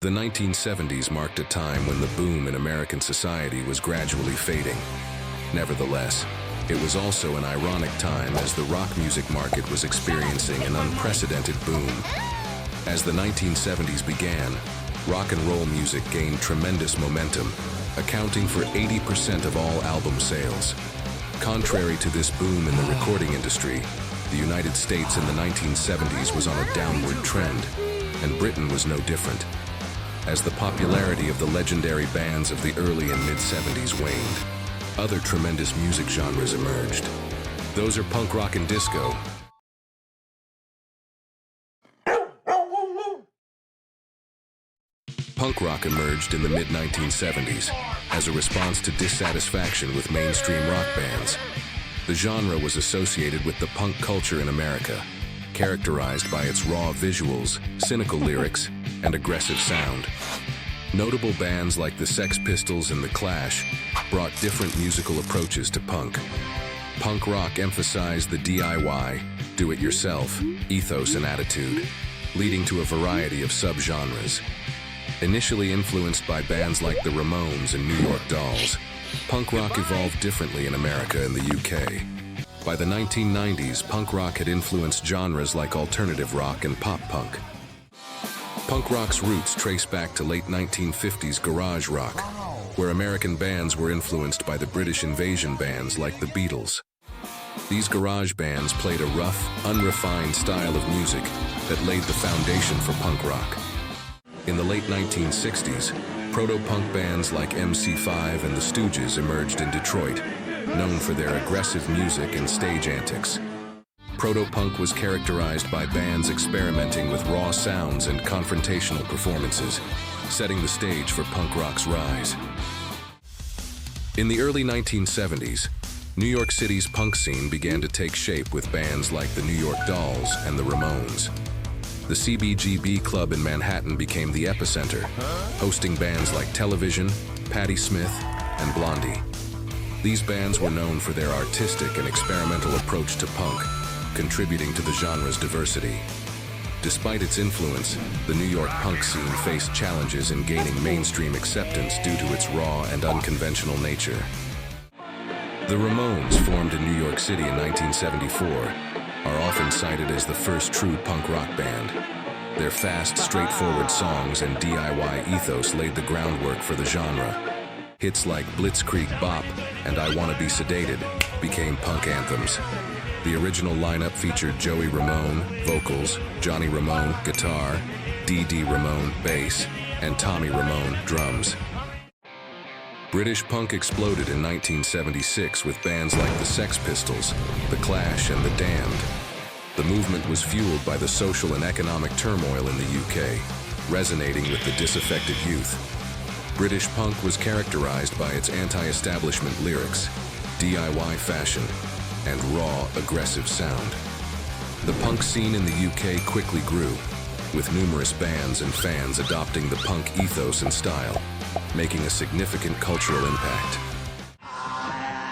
The 1970s marked a time when the boom in American society was gradually fading. Nevertheless, it was also an ironic time as the rock music market was experiencing an unprecedented boom. As the 1970s began, rock and roll music gained tremendous momentum, accounting for 80% of all album sales. Contrary to this boom in the recording industry, the United States in the 1970s was on a downward trend, and Britain was no different. As the popularity of the legendary bands of the early and mid-70s waned, other tremendous music genres emerged. Those are punk rock and disco. Punk rock emerged in the mid-1970s as a response to dissatisfaction with mainstream rock bands. The genre was associated with the punk culture in America, characterized by its raw visuals, cynical lyrics, and aggressive sound. Notable bands like the Sex Pistols and The Clash brought different musical approaches to punk. Punk rock emphasized the DIY, do-it-yourself, ethos and attitude, leading to a variety of subgenres. Initially influenced by bands like the Ramones and New York Dolls, punk rock evolved differently in America and the UK. By the 1990s, punk rock had influenced genres like alternative rock and pop punk. Punk rock's roots trace back to late 1950s garage rock, where American bands were influenced by the British invasion bands like the Beatles. These garage bands played a rough, unrefined style of music that laid the foundation for punk rock. In the late 1960s, proto-punk bands like MC5 and the Stooges emerged in Detroit, known for their aggressive music and stage antics. Proto-punk was characterized by bands experimenting with raw sounds and confrontational performances, setting the stage for punk rock's rise. In the early 1970s, New York City's punk scene began to take shape with bands like the New York Dolls and the Ramones. The CBGB Club in Manhattan became the epicenter, hosting bands like Television, Patti Smith, and Blondie. These bands were known for their artistic and experimental approach to punk, contributing to the genre's diversity. Despite its influence, the New York punk scene faced challenges in gaining mainstream acceptance due to its raw and unconventional nature. The Ramones, formed in New York City in 1974, are often cited as the first true punk rock band. Their fast, straightforward songs and DIY ethos laid the groundwork for the genre. Hits like Blitzkrieg Bop and I Wanna Be Sedated became punk anthems. The original lineup featured Joey Ramone, vocals, Johnny Ramone, guitar, Dee Dee Ramone, bass, and Tommy Ramone, drums. British punk exploded in 1976 with bands like the Sex Pistols, The Clash, and The Damned. The movement was fueled by the social and economic turmoil in the UK, resonating with the disaffected youth. British punk was characterized by its anti-establishment lyrics, DIY fashion, and raw, aggressive sound. The punk scene in the UK quickly grew, with numerous bands and fans adopting the punk ethos and style, making a significant cultural impact.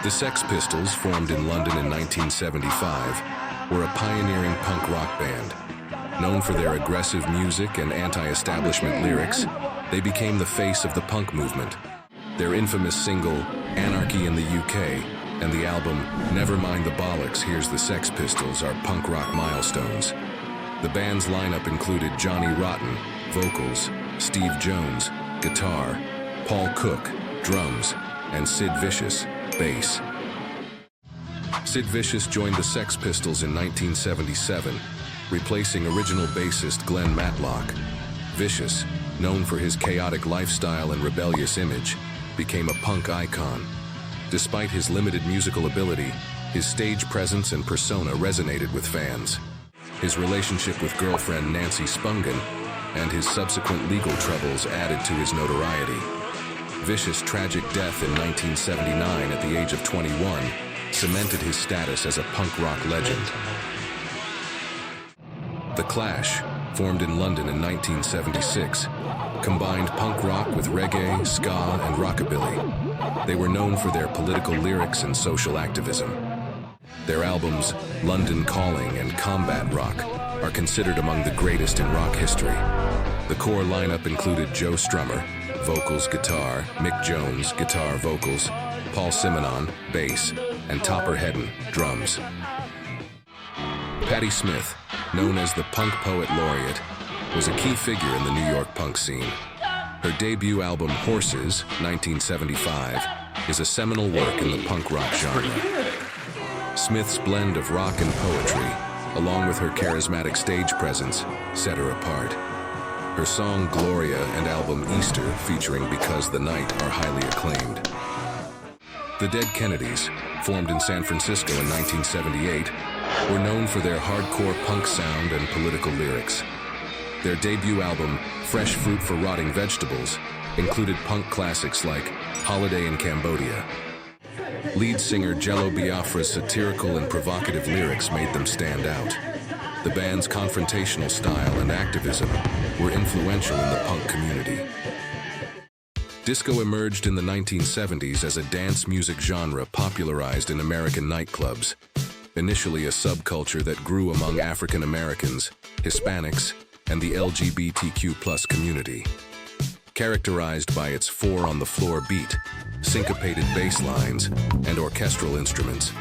The Sex Pistols, formed in London in 1975, were a pioneering punk rock band. Known for their aggressive music and anti-establishment lyrics, they became the face of the punk movement. Their infamous single, Anarchy in the UK, and the album, Never Mind the Bollocks, Here's the Sex Pistols, are punk rock milestones. The band's lineup included Johnny Rotten, vocals, Steve Jones, guitar, Paul Cook, drums, and Sid Vicious, bass. Sid Vicious joined the Sex Pistols in 1977, replacing original bassist Glenn Matlock. Vicious, known for his chaotic lifestyle and rebellious image, became a punk icon. Despite his limited musical ability, his stage presence and persona resonated with fans. His relationship with girlfriend Nancy Spungen and his subsequent legal troubles added to his notoriety. Vicious' tragic death in 1979 at the age of 21 cemented his status as a punk rock legend. The Clash, formed in London in 1976, combined punk rock with reggae, ska, and rockabilly. They were known for their political lyrics and social activism. Their albums, London Calling and Combat Rock, are considered among the greatest in rock history. The core lineup included Joe Strummer, vocals, guitar, Mick Jones, guitar, vocals, Paul Simonon, bass, and Topper Headon, drums. Patti Smith, known as the Punk Poet Laureate, was a key figure in the New York punk scene. Her debut album, Horses, 1975, is a seminal work in the punk rock genre. Smith's blend of rock and poetry, along with her charismatic stage presence, set her apart. Her song Gloria and album Easter, featuring Because the Night, are highly acclaimed. The Dead Kennedys, formed in San Francisco in 1978, were known for their hardcore punk sound and political lyrics. Their debut album, Fresh Fruit for Rotting Vegetables, included punk classics like Holiday in Cambodia. Lead singer Jello Biafra's satirical and provocative lyrics made them stand out. The band's confrontational style and activism were influential in the punk community. Disco emerged in the 1970s as a dance music genre popularized in American nightclubs, initially a subculture that grew among African Americans, Hispanics, and the LGBTQ+ community. Characterized by its four-on-the-floor beat, syncopated bass lines, and orchestral instruments,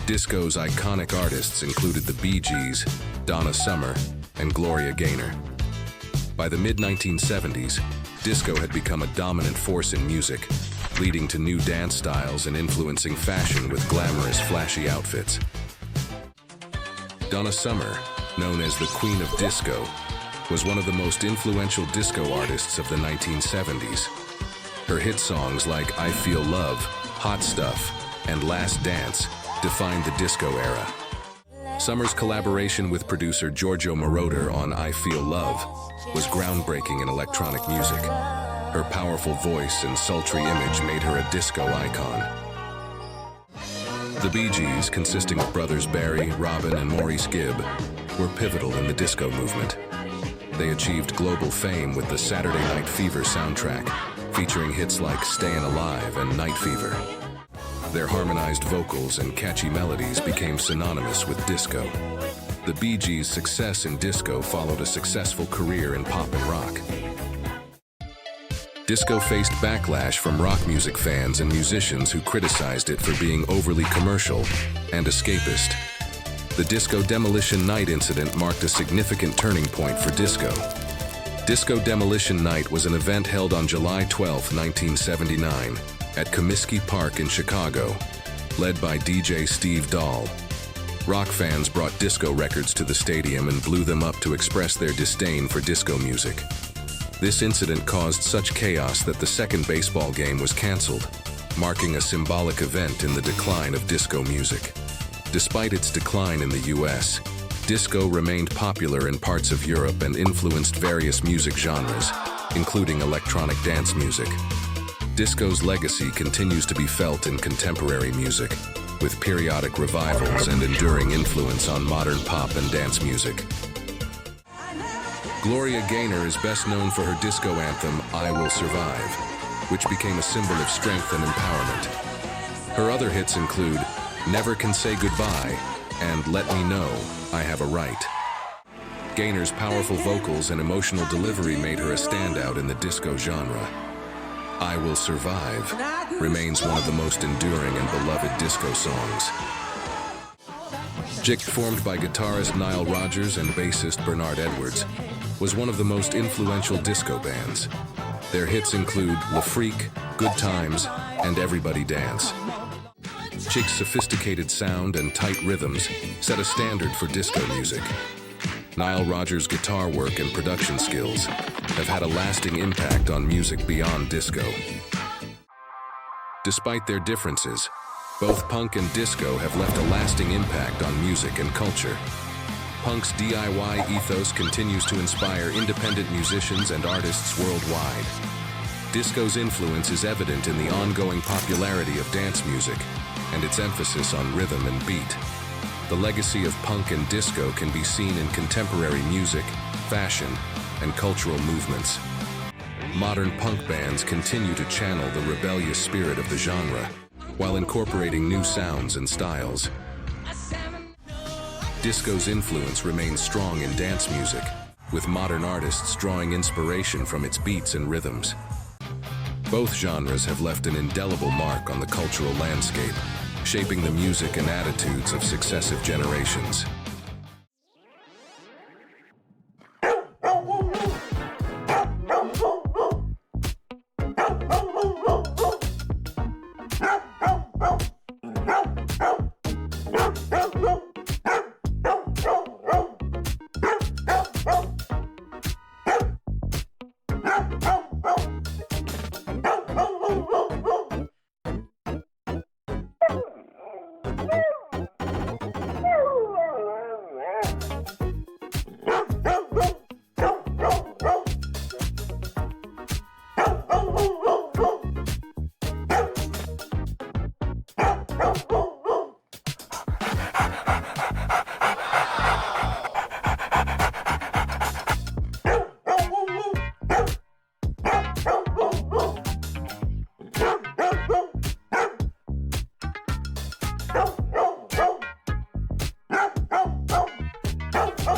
disco's iconic artists included the Bee Gees, Donna Summer, and Gloria Gaynor. By the mid-1970s, disco had become a dominant force in music, leading to new dance styles and influencing fashion with glamorous, flashy outfits. Donna Summer, known as the Queen of Disco, was one of the most influential disco artists of the 1970s. Her hit songs like I Feel Love, Hot Stuff, and Last Dance defined the disco era. Summer's collaboration with producer Giorgio Moroder on I Feel Love was groundbreaking in electronic music. Her powerful voice and sultry image made her a disco icon. The Bee Gees, consisting of brothers Barry, Robin, and Maurice Gibb, were pivotal in the disco movement. They achieved global fame with the Saturday Night Fever soundtrack, featuring hits like Stayin' Alive and Night Fever. Their harmonized vocals and catchy melodies became synonymous with disco. The Bee Gees' success in disco followed a successful career in pop and rock. Disco faced backlash from rock music fans and musicians who criticized it for being overly commercial and escapist. The Disco Demolition Night incident marked a significant turning point for disco. Disco Demolition Night was an event held on July 12, 1979, at Comiskey Park in Chicago, led by DJ Steve Dahl. Rock fans brought disco records to the stadium and blew them up to express their disdain for disco music. This incident caused such chaos that the second baseball game was canceled, marking a symbolic event in the decline of disco music. Despite its decline in the US, disco remained popular in parts of Europe and influenced various music genres, including electronic dance music. Disco's legacy continues to be felt in contemporary music, with periodic revivals and enduring influence on modern pop and dance music. Gloria Gaynor is best known for her disco anthem, I Will Survive, which became a symbol of strength and empowerment. Her other hits include Never Can Say Goodbye and Let Me Know I Have a Right. Gaynor's powerful vocals and emotional delivery made her a standout in the disco genre. I Will Survive remains one of the most enduring and beloved disco songs. Jick, formed by guitarist Nile Rodgers and bassist Bernard Edwards, was one of the most influential disco bands. Their hits include La Freak, Good Times, and Everybody Dance. Jick's sophisticated sound and tight rhythms set a standard for disco music. Nile Rodgers' guitar work and production skills have had a lasting impact on music beyond disco. Despite their differences, both punk and disco have left a lasting impact on music and culture. Punk's DIY ethos continues to inspire independent musicians and artists worldwide. Disco's influence is evident in the ongoing popularity of dance music and its emphasis on rhythm and beat. The legacy of punk and disco can be seen in contemporary music, fashion, and cultural movements. Modern punk bands continue to channel the rebellious spirit of the genre, while incorporating new sounds and styles. Disco's influence remains strong in dance music, with modern artists drawing inspiration from its beats and rhythms. Both genres have left an indelible mark on the cultural landscape, shaping the music and attitudes of successive generations.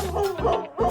Whoa, whoa, whoa.